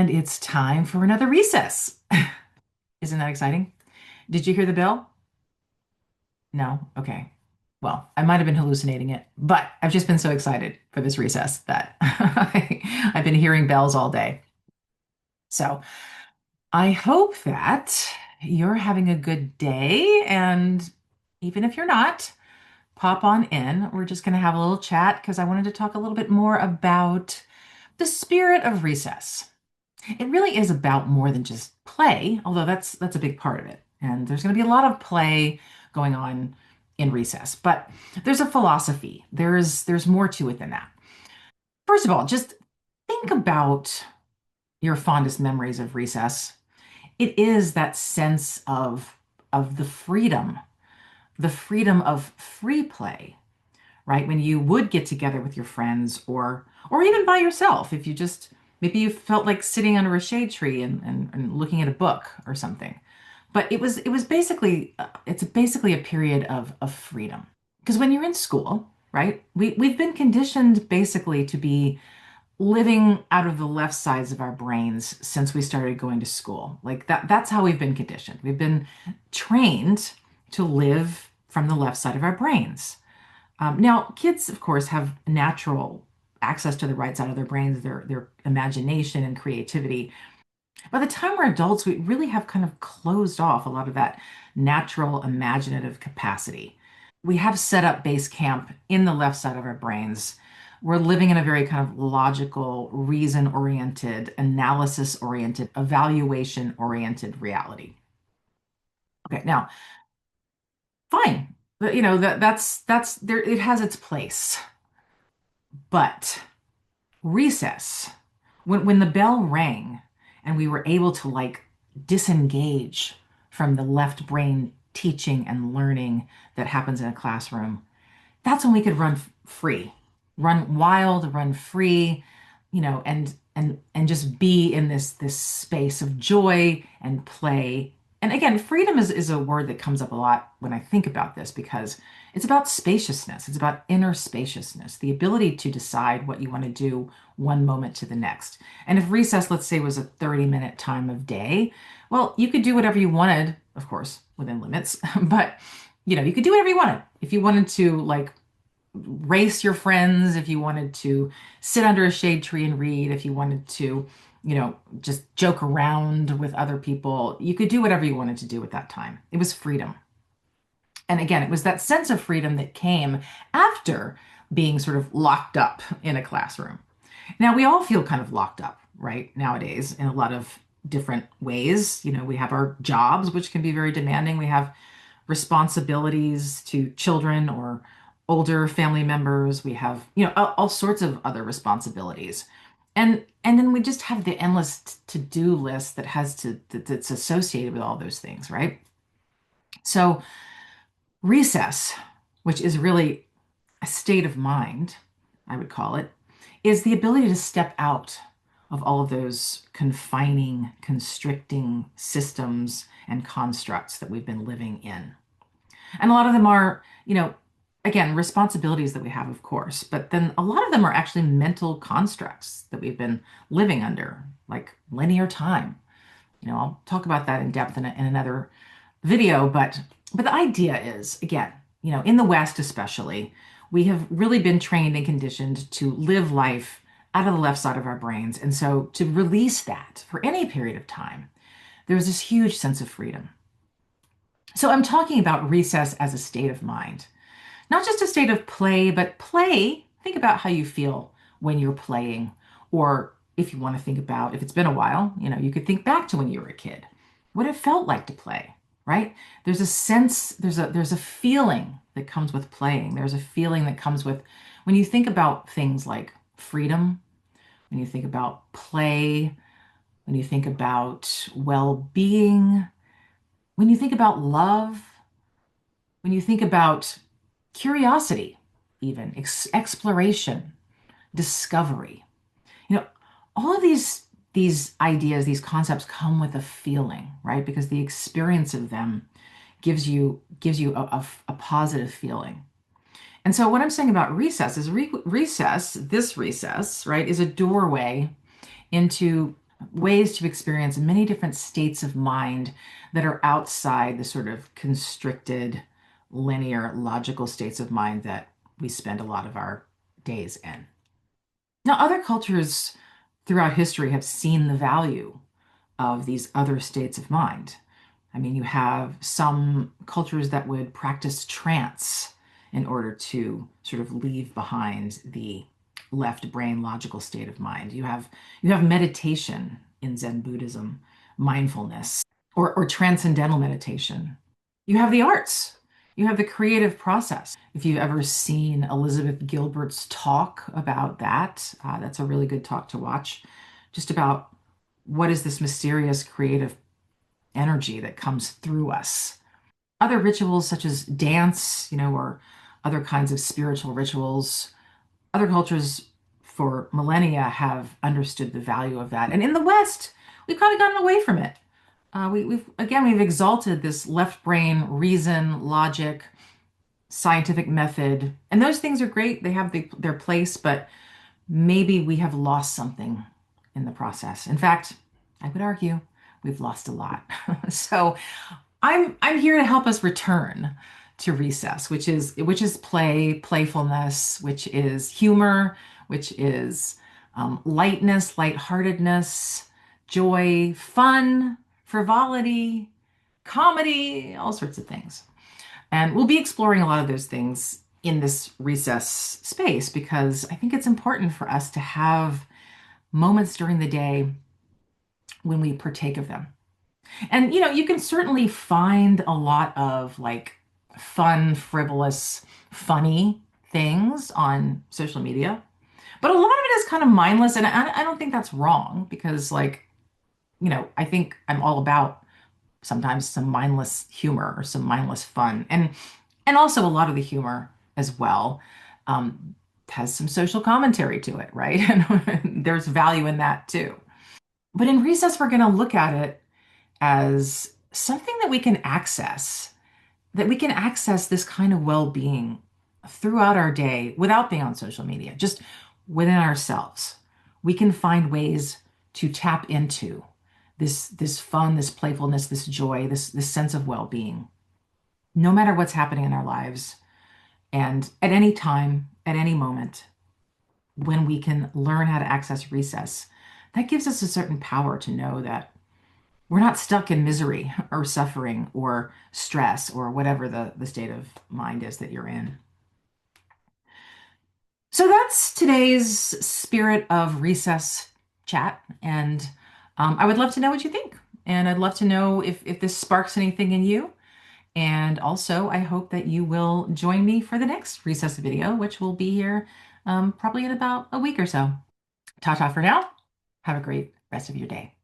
And it's time for another recess. Isn't that exciting? Did you hear the bell? No? Okay. Well, I might have been hallucinating it, but I've just been so excited for this recess that I've been hearing bells all day. So I hope that you're having a good day. And even if you're not, pop on in. We're just going to have a little chat because I wanted to talk a little bit more about the spirit of recess. It really is about more than just play, although that's a big part of it. And there's going to be a lot of play going on in recess, but there's a philosophy. There's more to it than that. First of all, just think about your fondest memories of recess. It is that sense of the freedom of free play, right? When you would get together with your friends or even by yourself, if you just maybe you felt like sitting under a shade tree and looking at a book or something. But it was basically it's basically a period of freedom. Because when you're in school, right, we've been conditioned basically to be living out of the left sides of our brains since we started going to school. Like that's how we've been conditioned. We've been trained to live from the left side of our brains. Now, kids, of course, have natural access to the right side of their brains, their imagination and creativity. By the time we're adults, we really have kind of closed off a lot of that natural imaginative capacity. We have set up base camp in the left side of our brains. We're living in a very kind of logical, reason-oriented, analysis-oriented, evaluation-oriented reality. Okay, now, fine. But, that's there, it has its place. But recess, when the bell rang and we were able to like disengage from the left brain teaching and learning that happens in a classroom, that's when we could run free, run wild, run free, and just be in this space of joy and play. And again, freedom is a word that comes up a lot when I think about this because it's about spaciousness. It's about inner spaciousness, the ability to decide what you want to do one moment to the next. And if recess, let's say, was a 30-minute time of day, well, you could do whatever you wanted, of course, within limits, but you could do whatever you wanted. If you wanted to like race your friends, if you wanted to sit under a shade tree and read, if you wanted to, just joke around with other people, you could do whatever you wanted to do at that time. It was freedom. And again, it was that sense of freedom that came after being sort of locked up in a classroom. Now, we all feel kind of locked up, right, nowadays in a lot of different ways. We have our jobs, which can be very demanding. We have responsibilities to children or older family members. We have, all sorts of other responsibilities. And then we just have the endless to-do list that's associated with all those things, right? So recess, which is really a state of mind, I would call it, is the ability to step out of all of those confining, constricting systems and constructs that we've been living in. And a lot of them are, again, responsibilities that we have, of course, but then a lot of them are actually mental constructs that we've been living under, like linear time. I'll talk about that in depth in another video, but the idea is, again, in the West especially, we have really been trained and conditioned to live life out of the left side of our brains. And so to release that for any period of time, there's this huge sense of freedom. So I'm talking about recess as a state of mind, not just a state of play, but play. Think about how you feel when you're playing, or if you want to think about if it's been a while, you could think back to when you were a kid, what it felt like to play, right? There's a sense, there's a feeling that comes with playing. There's a feeling that comes with when you think about things like freedom, when you think about play, when you think about well-being, when you think about love, when you think about curiosity, even exploration, discovery, you know, all of these ideas, these concepts come with a feeling, right? Because the experience of them gives you a positive feeling. And so what I'm saying about recess is recess, this recess, right, is a doorway into ways to experience many different states of mind that are outside the sort of constricted, linear, logical states of mind that we spend a lot of our days in. Now, other cultures throughout history have seen the value of these other states of mind. I mean, you have some cultures that would practice trance in order to sort of leave behind the left brain logical state of mind. You have meditation in Zen Buddhism, mindfulness, or transcendental meditation. You have the arts. You have the creative process. If you've ever seen Elizabeth Gilbert's talk about that, that's a really good talk to watch, just about what is this mysterious creative energy that comes through us. Other rituals such as dance, or other kinds of spiritual rituals, other cultures for millennia have understood the value of that. And in the West, we've kind of gotten away from it. We've exalted this left brain, reason, logic, scientific method, and those things are great. They have their place, but maybe we have lost something in the process. In fact, I would argue we've lost a lot. So I'm here to help us return to recess, which is play, playfulness, which is humor, which is lightness, lightheartedness, joy, fun, frivolity, comedy, all sorts of things. And we'll be exploring a lot of those things in this recess space because I think it's important for us to have moments during the day when we partake of them. And you can certainly find a lot of like fun, frivolous, funny things on social media, but a lot of it is kind of mindless. And I don't think that's wrong because, like, I think I'm all about sometimes some mindless humor or some mindless fun, and also a lot of the humor as well has some social commentary to it, right? And there's value in that too. But in recess, we're going to look at it as something that we can access this kind of well-being throughout our day without being on social media, just within ourselves. We can find ways to tap into this fun, this playfulness, this joy, this sense of well-being, no matter what's happening in our lives. And at any time, at any moment, when we can learn how to access recess, that gives us a certain power to know that we're not stuck in misery or suffering or stress or whatever the state of mind is that you're in. So that's today's spirit of recess chat. And I would love to know what you think. And I'd love to know if this sparks anything in you. And also, I hope that you will join me for the next recess video, which will be here probably in about a week or so. Ta-ta for now. Have a great rest of your day.